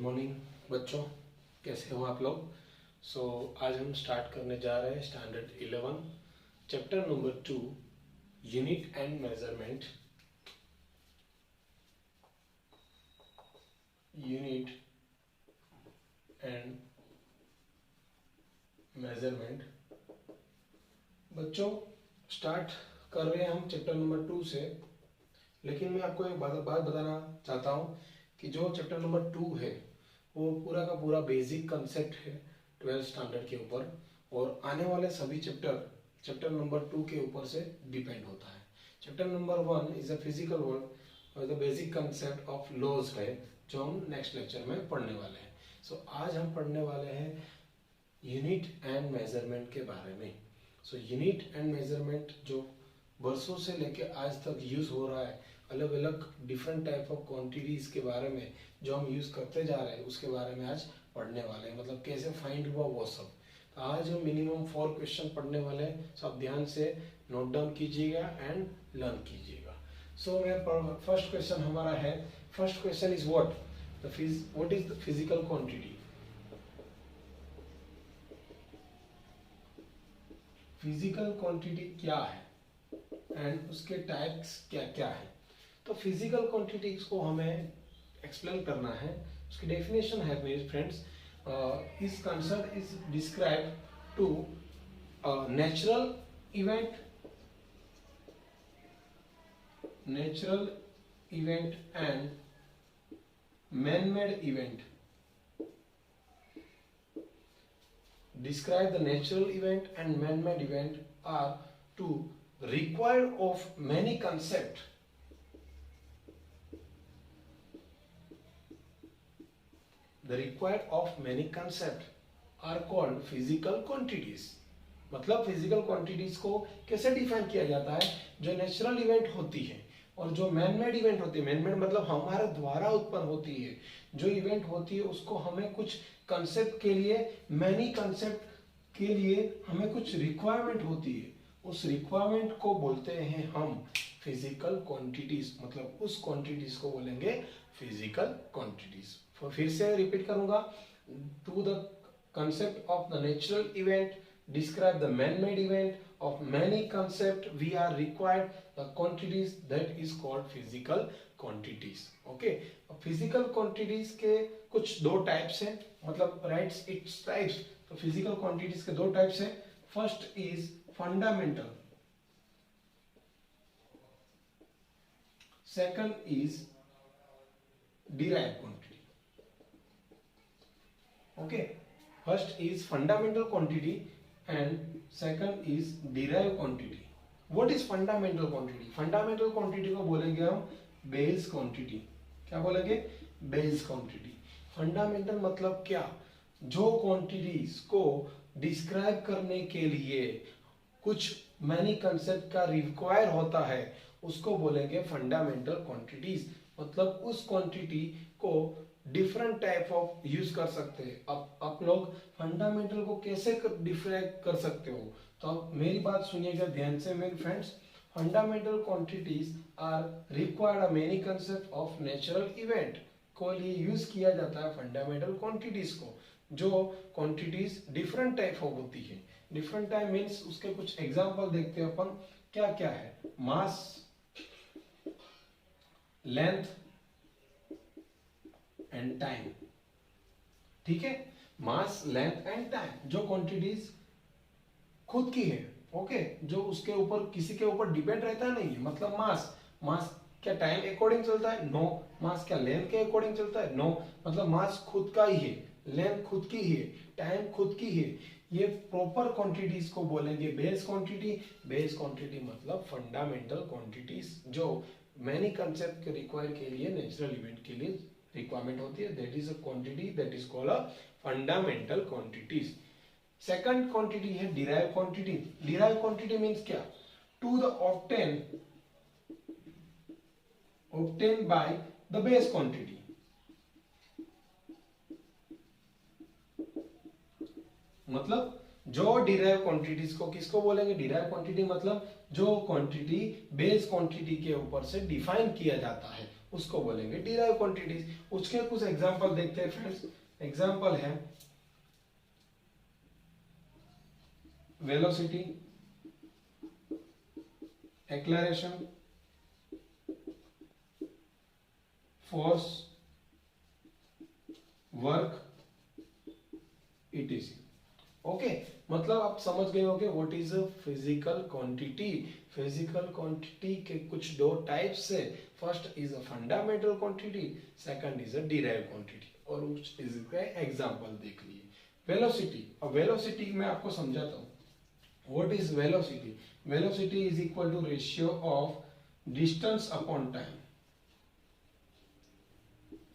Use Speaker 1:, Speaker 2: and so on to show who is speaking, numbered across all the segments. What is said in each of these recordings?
Speaker 1: Morning बच्चों, कैसे हो आप लोग। आज हम स्टार्ट करने जा रहे हैं standard 11 chapter number 2 unit and measurement. Unit and measurement बच्चों, स्टार्ट कर रहे हैं हम चैप्टर नंबर 2 से। लेकिन मैं आपको एक बात बताना चाहता हूँ कि जो चैप्टर नंबर 2 है वो पूरा का पूरा बेसिक कंसेप्ट है 12th स्टैंडर्ड के ऊपर, और आने वाले सभी चैप्टर नंबर 2 के ऊपर से डिपेंड होता है। Chapter number 1 is a physical world और the basic concept of laws है, जो हम नेक्स्ट लेक्चर में पढ़ने वाले हैं। आज हम पढ़ने वाले हैं यूनिट एंड मेजरमेंट के बारे में। यूनिट एंड मेजरमेंट जो वर्षों से लेके आज तक यूज हो रहा है, अलग अलग डिफरेंट टाइप ऑफ क्वांटिटीज के बारे में जो हम यूज करते जा रहे हैं उसके बारे में आज पढ़ने वाले हैं। मतलब कैसे फाइंड हुआ वो सब। आज हम मिनिमम 4 क्वेश्चन पढ़ने वाले हैं। सब ध्यान से नोट डाउन कीजिएगा एंड लर्न कीजिएगा। फर्स्ट क्वेश्चन हमारा है, first question is what is the physical quantity. Physical quantity क्या है एंड उसके टाइप्स क्या क्या है। तो फिजिकल क्वांटिटीज को हमें एक्सप्लेन करना है। उसकी डेफिनेशन है मेरे फ्रेंड्स, इस concept is describe to natural event and man-made event. Describe the natural event and man-made event are two required of many concepts. The required of many concepts are called physical quantities. मतलब physical quantities को कैसे define किया जाता है। जो natural event होती है और जो मैन मेड इवेंट होती है, मैन मेड मतलब हमारे द्वारा उत्पन्न होती है, जो इवेंट होती है उसको हमें कुछ कंसेप्ट के लिए, मैनी कंसेप्ट के लिए हमें कुछ रिक्वायरमेंट होती है। उस रिक्वायरमेंट को बोलते हैं हम फिजिकल क्वांटिटीज। मतलब उस क्वांटिटीज को बोलेंगे फिजिकल क्वांटिटीज। फिर से रिपीट करूंगा, to the concept of the natural event describe the man-made event of many concept we are required the quantities that is called physical quantities. Okay, physical quantities के कुछ दो types हैं, मतलब rights its types. तो physical quantities के दो types हैं। First is fundamental, second is derived quantity. Okay, first is fundamental quantity and second is derived quantity. What is fundamental quantity? Fundamental quantity को बोलेंगे हम base quantity। क्या बोलेंगे? base quantity। fundamental मतलब क्या? जो quantities को describe करने के लिए कुछ many concept का require होता है उसको बोलेंगे fundamental quantities। मतलब उस quantity को डिफरेंट टाइप ऑफ यूज कर सकते हैं। अब आप लोग फंडामेंटल को कैसे डिफाइन कर सकते हो, तो आप मेरी बात सुनिएगा ध्यान से मेरे friends. Fundamental quantities are required many concept of natural event को लिए यूज किया जाता है फंडामेंटल क्वांटिटीज को। जो क्वांटिटीज डिफरेंट टाइप ऑफ होती है। डिफरेंट टाइप मीन्स उसके कुछ एग्जांपल देखते हैं अपन क्या क्या है। मास, लेंथ एंड टाइम। ठीक है, मास, लेंथ एंड टाइम जो क्वांटिटीज खुद की है। ओके, जो उसके ऊपर किसी के ऊपर डिपेंड रहता नहीं है। मतलब मास क्या टाइम अकॉर्डिंग चलता है? नो। मास क्या लेंथ के अकॉर्डिंग चलता है? नो। मतलब मास खुद का ही है, लेंथ खुद की है, टाइम खुद की है। ये प्रॉपर क्वांटिटीज को बोलेंगे बेस क्वांटिटी। बेस क्वांटिटी मतलब फंडामेंटल क्वांटिटीज जो मैनी कंसेप्ट के रिक्वायर के लिए, नेचुरल इवेंट के लिए रिक्वायरमेंट होती है। That is a quantity that is called a fundamental quantities. Second quantity है derive quantity. Derive quantity means क्या? To the obtain by the base quantity. मतलब जो डिराइव क्वांटिटीज को किसको बोलेंगे? डिराइव क्वांटिटी मतलब जो क्वांटिटी बेस क्वांटिटी के ऊपर से डिफाइन किया जाता है उसको बोलेंगे डिराइव क्वांटिटीज। उसके कुछ एग्जांपल देखते हैं फ्रेंड्स। एग्जांपल है velocity, acceleration, force, work, etc। Okay, मतलब आप समझ गए होंगे what is a physical quantity. Physical quantity के कुछ दो टाइप्स है। First is a fundamental quantity, second is a derived quantity. और उस इसका एग्जांपल देख लिए। वेलोसिटी, अब वेलोसिटी मैं आपको समझाता हूँ। What is velocity? Velocity is equal to ratio of distance upon time.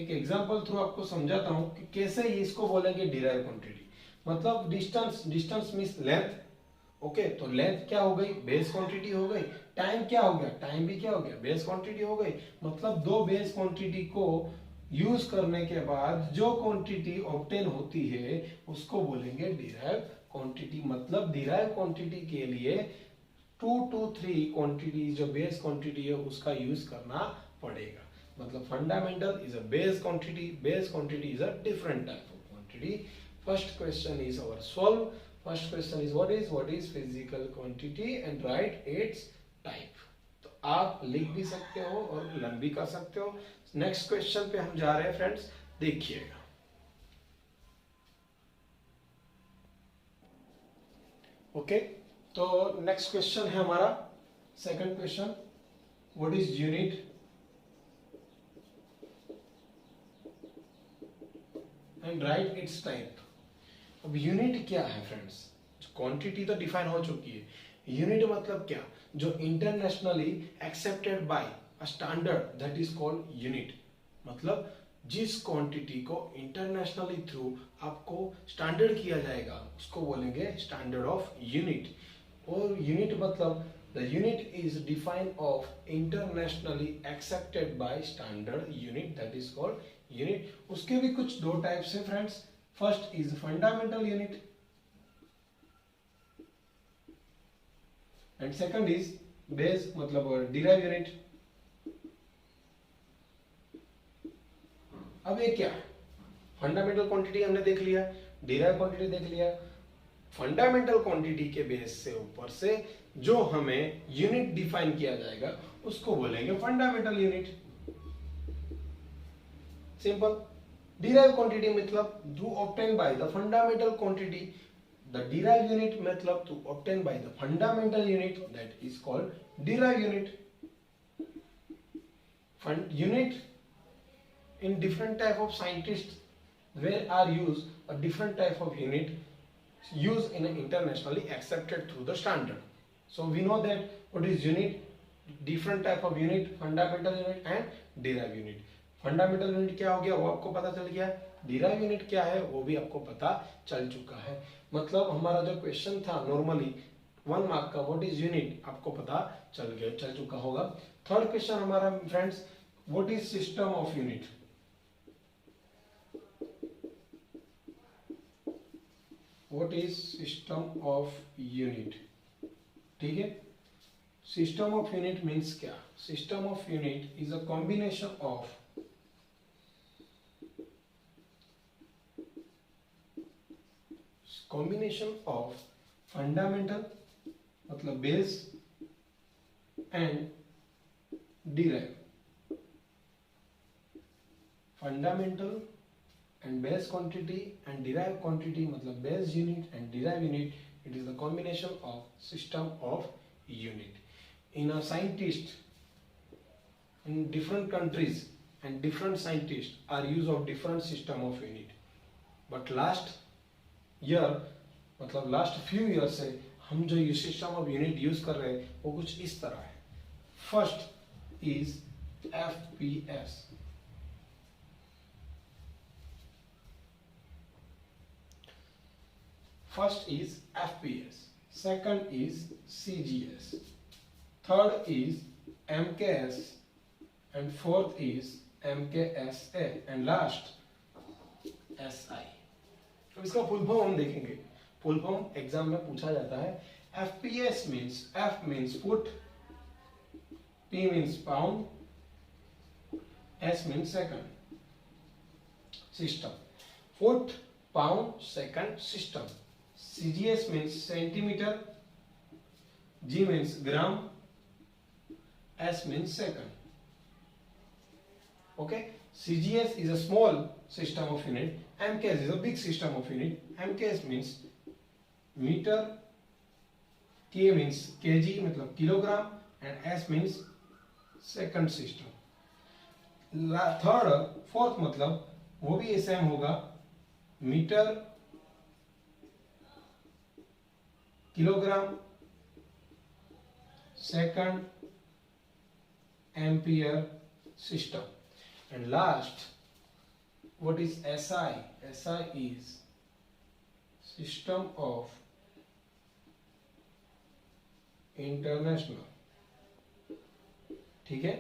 Speaker 1: एक एग्जांपल थ्रू आपको समझाता हूं कि कैसे इसको बोलेंगे डिराइव क्वांटिटी। मतलब distance, distance means length. Okay, तो लेंथ क्या हो गई? बेस क्वांटिटी हो गई। टाइम क्या हो गया? टाइम भी क्या हो गया? बेस क्वांटिटी हो गई। मतलब दो बेस क्वांटिटी को यूज करने के बाद जो क्वांटिटी ऑब्टेन होती है उसको बोलेंगे डिराइव क्वांटिटी। मतलब डिराइव क्वांटिटी के लिए 2 to 3 क्वांटिटी जो बेस क्वांटिटी है उसका यूज करना पड़ेगा। मतलब fundamental is a base quantity is a different type of quantity। first question is our solve। first question is what is physical quantity and write its type। तो आप लिख भी सकते हो और लर्न भी कर सकते हो। नेक्स्ट क्वेश्चन पे हम जा रहे हैं फ्रेंड्स, देखिएगा। ओके, तो नेक्स्ट क्वेश्चन है हमारा second question, what is unit and right it's type. अब यूनिट क्या है फ्रेंड्स? क्वांटिटी तो डिफाइन हो चुकी है। यूनिट मतलब क्या? जो internationally accepted by a standard that is called unit. मतलब जिस क्वांटिटी को इंटरनेशनली थ्रू आपको स्टैंडर्ड किया जाएगा उसको बोलेंगे स्टैंडर्ड ऑफ यूनिट। और यूनिट मतलब the unit is defined of internationally accepted by standard unit that is called unit. उसके भी कुछ दो टाइप्स है friends. First is fundamental unit and second is base मतलब डिराइव यूनिट। अब ये क्या है? फंडामेंटल क्वांटिटी हमने देख लिया, डिराइव क्वांटिटी देख लिया। फंडामेंटल क्वांटिटी के बेस से ऊपर से जो हमें यूनिट डिफाइन किया जाएगा उसको बोलेंगे fundamental unit. Simple. Derive quantity मतलब to obtain by the fundamental quantity. The derive unit मतलब to obtain by the fundamental unit that is called derive unit. Unit in different type of scientists where are used a different type of unit used in an internationally accepted through the standard। so we know that what is unit, different type of unit, fundamental unit and derived unit। fundamental unit क्या हो गया वो आपको पता चल गया, derived unit क्या है वो भी आपको पता चल चुका है। मतलब हमारा जो क्वेश्चन था नॉर्मली 1 मार्क का व्हाट इज यूनिट आपको पता चल चुका होगा। थर्ड क्वेश्चन हमारा friends, what is system of unit. What is system of unit? ठीक है, सिस्टम ऑफ यूनिट मीन्स क्या? System of unit is a combination of fundamental मतलब base and derive. Fundamental and base quantity and derived quantity मतलब base unit and derived unit, it is the combination of system of unit। in a scientist in different countries and different scientists are use of different system of unit, but last year मतलब last few years से हम जो ये system of unit use कर रहे हैं वो कुछ इस तरह है। first is FPS। First is FPS, second is CGS, third is MKS and fourth is MKSA and last SI। तो इसका फुल फॉर्म हम देखेंगे। फुल फॉर्म एग्जाम में पूछा जाता है। FPS means F means foot, P means pound, S means second system. Foot, pound, second system. CGS means centimeter, G means gram, S means second. Okay, CGS is a small system of unit, MKS is a big system of unit. MKS means meter, K means kg मतलब kilogram, and S means second system. Third fourth मतलब वो भी same होगा, metre, kilogram, second, ampere system. And last, what is SI? SI is system of international. ठीक है,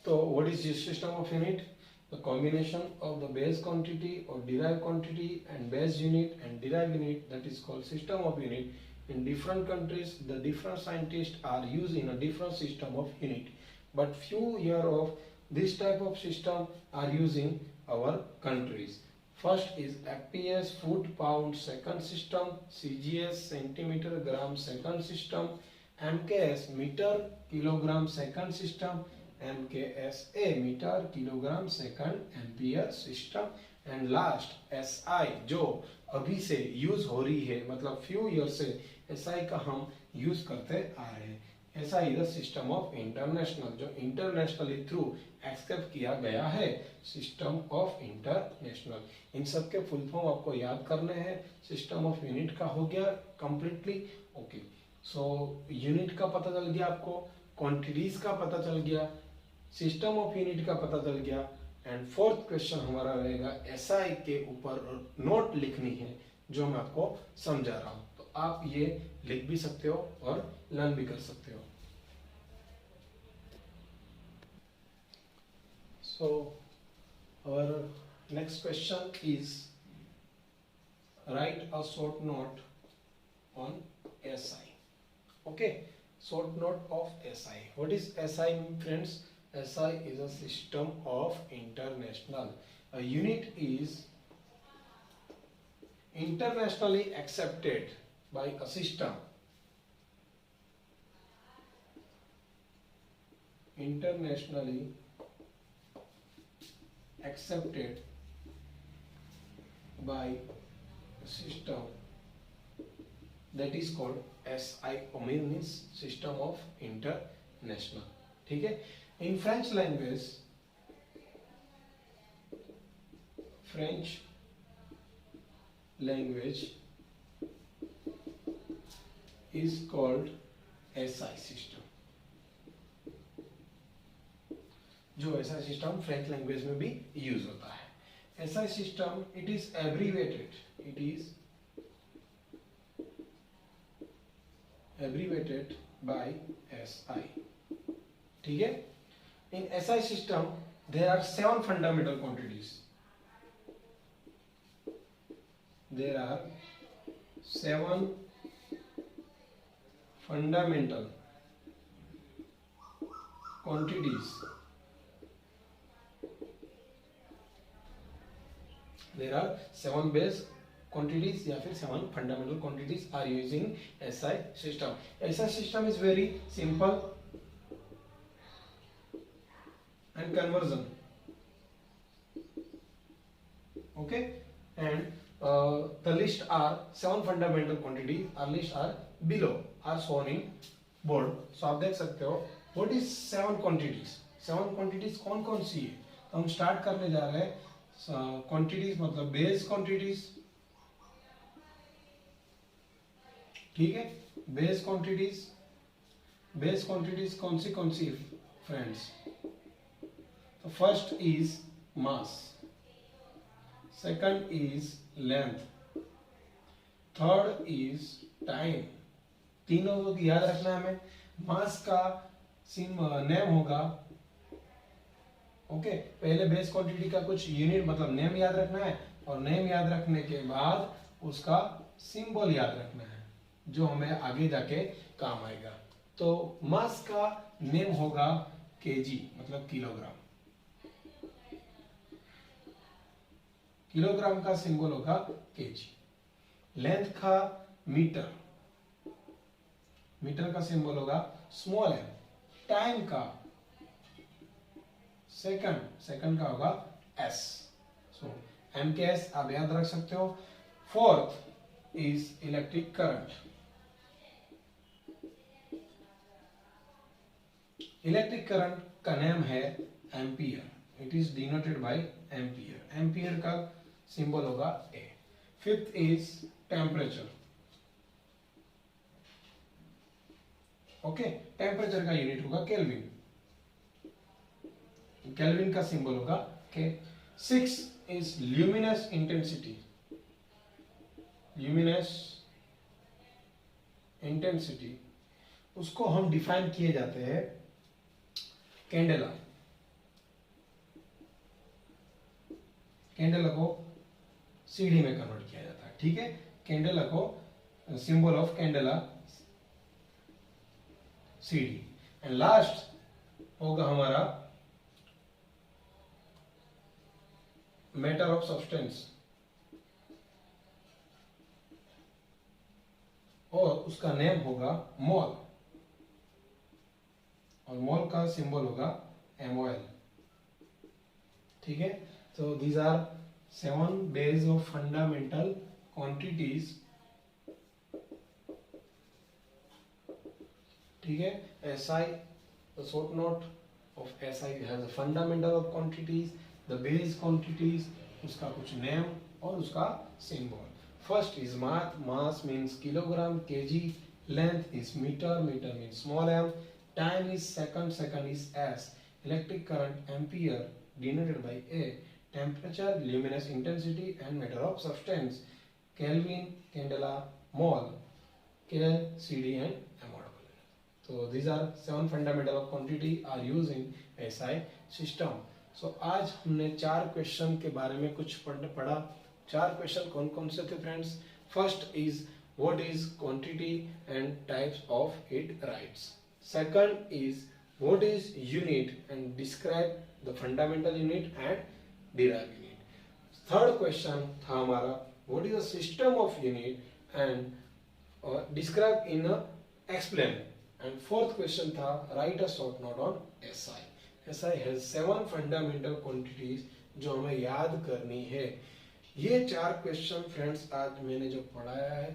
Speaker 1: तो what is this system of unit? The combination of the base quantity or derived quantity and base unit and derived unit, that is called system of unit. In different countries, the different scientists are using a different system of unit, but few here of this type of system are using our countries. First is FPS, foot, pound, second system. CGS, centimeter, gram, second system. MKS, meter, kilogram, second system. MKSA, meter, kilogram, second, ampere system. And last SI, जो अभी से use हो रही है, मतलब few year से SI का हम यूज करते आ रहे हैं. SI is the system of international, जो इंटरनेशनली थ्रू एक्सेप्ट किया गया है, सिस्टम ऑफ इंटरनेशनल. इन सब के फुल फॉर्म आपको याद करने हैं. सिस्टम ऑफ यूनिट का हो गया कंप्लीटली. ओके, सो यूनिट का पता चल गया आपको, क्वांटिटीज का पता चल गया, सिस्टम ऑफ यूनिट का पता चल गया. एंड फोर्थ क्वेश्चन हमारा रहेगा SI के ऊपर नोट लिखनी है, जो मैं आपको समझा रहा हूं. तो आप ये लिख भी सकते हो और लर्न भी कर सकते हो. So our next question is write a short note on SI. Okay, short note of SI. What is SI, friends? SI is a system of international. A unit is internationally accepted by a system. Internationally accepted by a system that is called SI, means system of international. ठीक है. In French language is called SI system. जो SI system French language में भी use होता है. SI system, it is abbreviated. It is abbreviated by SI. ठीक है. In SI system, there are 7 fundamental quantities. There are 7 fundamental quantities. There are 7 base quantities या फिर 7 fundamental quantities are using SI system. SI system is very simple and conversion. Okay, and the list are 7 fundamental quantities. Our list are below, are shown in board. So आप देख सकते हो. What is 7 quantities? 7 quantities कौन कौन सी है? तो हम start करने जा रहे हैं. क्वांटिटीज मतलब बेस क्वांटिटीज. ठीक है, बेस क्वांटिटीज. बेस क्वांटिटीज कौन सी friends? So first is mass, second is length, third is time. तीनों को याद रखना है हमें. मास का नेम होगा. ओके, पहले बेस क्वांटिटी का कुछ यूनिट मतलब नेम याद रखना है, और नेम याद रखने के बाद उसका सिंबल याद रखना है, जो हमें आगे जाके काम आएगा. तो मास का नेम होगा केजी मतलब किलोग्राम. किलोग्राम का सिंबल होगा केजी, लेंथ का मीटर, मीटर का सिंबल होगा स्मॉल एम, टाइम का सेकंड, सेकंड का होगा S, so M K S आप याद रख सकते हो। Fourth is electric current, electric current का नेम है ampere, it is denoted by ampere, ampere का सिंबल होगा A. Fifth is temperature, okay, temperature का यूनिट होगा केल्विन, केल्विन का सिंबल होगा K. Six is luminous intensity, luminous intensity उसको हम डिफाइन किए जाते हैं कैंडेला, कैंडेला को सीडी में कन्वर्ट किया जाता है, ठीक है। कैंडेला को symbol of candela CD. And last होगा हमारा मैटर ऑफ सब्सटेंस, और उसका नेम होगा मोल, और मोल का सिंबल होगा MOL, ठीक है। So these are 7 days of fundamental quantities, ठीक है। SI, the short note of SI has a fundamental of quantities, the base quantities, उसका कुछ name और उसका symbol। First is mass means kilogram, kg, length is meter, meter means small m, time is second, second is s, electric current ampere denoted by A, temperature, luminous intensity and matter of substance, Kelvin, candela, mole, Kel, CD and MOL. So these are 7 fundamental of quantity are used in SI system. So आज हमने 4 question के बारे में कुछ पढ़ा। 4 question कौन कौन से थे friends? First is what is quantity and types of it rights. Second is what is unit and describe the fundamental unit and derive unit. Third question था हमारा what is the system of unit and describe in explain. And fourth question था write a short note on SI। SI has 7 fundamental quantities जो हमें याद करनी है। ये 4 question friends आज मैंने जो पढ़ाया है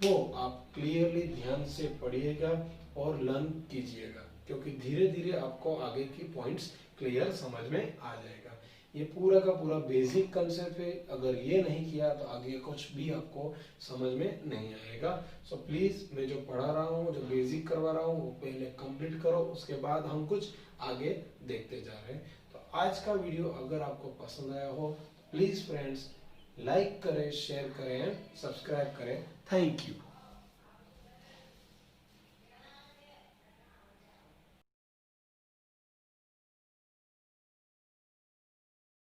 Speaker 1: वो आप क्लियरली ध्यान से पढ़िएगा और लर्न कीजिएगा, क्योंकि धीरे धीरे आपको आगे की पॉइंट्स क्लियर समझ में आ जाएगा। ये पूरा का पूरा बेसिक कंसेप्ट है, अगर ये नहीं किया तो आगे कुछ भी आपको समझ में नहीं आएगा। सो प्लीज मैं जो पढ़ा रहा हूँ, जो बेसिक करवा रहा हूँ वो पहले कंप्लीट करो, उसके बाद हम कुछ आगे देखते जा रहे हैं। तो आज का वीडियो अगर आपको पसंद आया हो प्लीज फ्रेंड्स लाइक करें, शेयर करें, सब्सक्राइब करें। Thank you.